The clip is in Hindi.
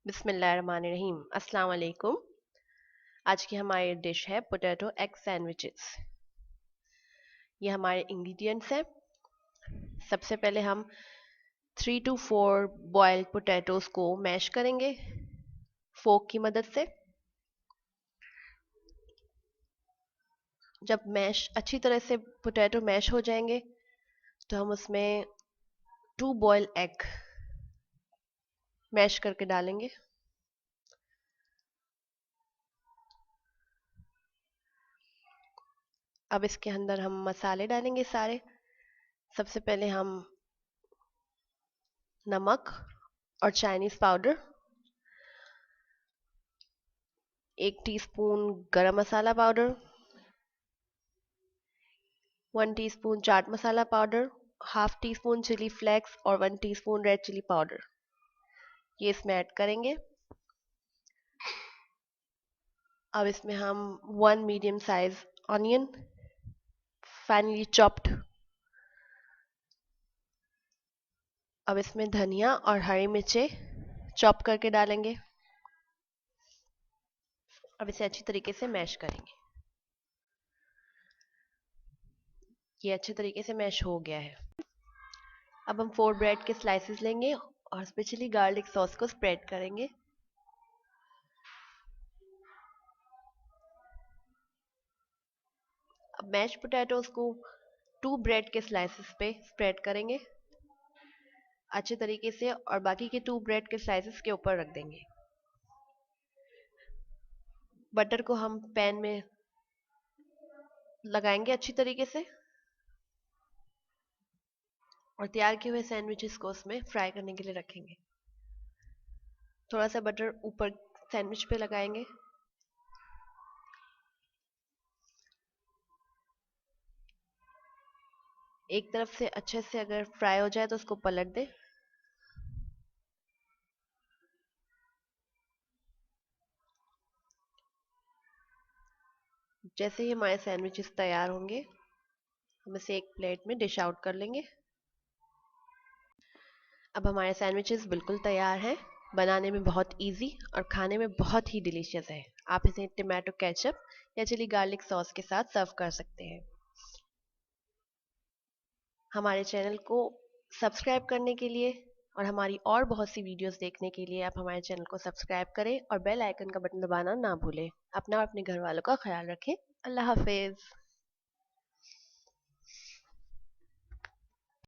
बिस्मिल्लाहिर्रहमानिर्रहीम। अस्सलाम वालेकुम। आज की हमारी डिश है पोटैटो एग सैंडविचेस। ये हमारे इंग्रेडिएंट्स हैं। सबसे पहले हम 3 to 4 बॉयल्ड पोटैटोज को मैश करेंगे फोक की मदद से। जब मैश अच्छी तरह से पोटैटो मैश हो जाएंगे तो हम उसमें 2 बॉयल एग मैश करके डालेंगे। अब इसके अंदर हम मसाले डालेंगे सारे। सबसे पहले हम नमक और Chinese powder, 1 teaspoon garam masala powder, 1 teaspoon chaat masala powder, half teaspoon chilli flakes और 1 टीस्पून रेड चिली पाउडर, ये इसमें ऐड करेंगे। अब इसमें हम 1 medium size onion finally chopped. अब इसमें धनिया और हरी मिर्चें चॉप करके डालेंगे। अब इसे अच्छी तरीके से मैश करेंगे। ये अच्छे तरीके से मैश हो गया है। अब हम 4 ब्रेड के स्लाइसेस लेंगे और स्पेशली गार्लिक सॉस को स्प्रेड करेंगे। अब मैश पोटैटोज को 2 ब्रेड के स्लाइसेस पे स्प्रेड करेंगे अच्छे तरीके से और बाकी के 2 ब्रेड के स्लाइसेस के ऊपर रख देंगे। बटर को हम पैन में लगाएंगे अच्छी तरीके से और तैयार किए हुए सैंडविचेस को उसमें फ्राई करने के लिए रखेंगे। थोड़ा सा बटर ऊपर सैंडविच पे लगाएंगे। एक तरफ से अच्छे से अगर फ्राई हो जाए तो उसको पलट दें। जैसे ही हमारे सैंडविचेस तैयार होंगे हम इसे एक प्लेट में डिश आउट कर लेंगे। अब हमारे सैंडविचेस बिल्कुल तैयार हैं। बनाने में बहुत इजी और खाने में बहुत ही डिलीशियस है। आप इसे टमाटो केचप या चिली गार्लिक सॉस के साथ सर्व कर सकते हैं। हमारे चैनल को सब्सक्राइब करने के लिए और हमारी और बहुत सी वीडियोस देखने के लिए आप हमारे चैनल को सब्सक्राइब करें और बेल आइकन का बटन दबाना ना भूलें। अपना और अपने घर वालों का ख्याल रखें। अल्लाह हाफिज़।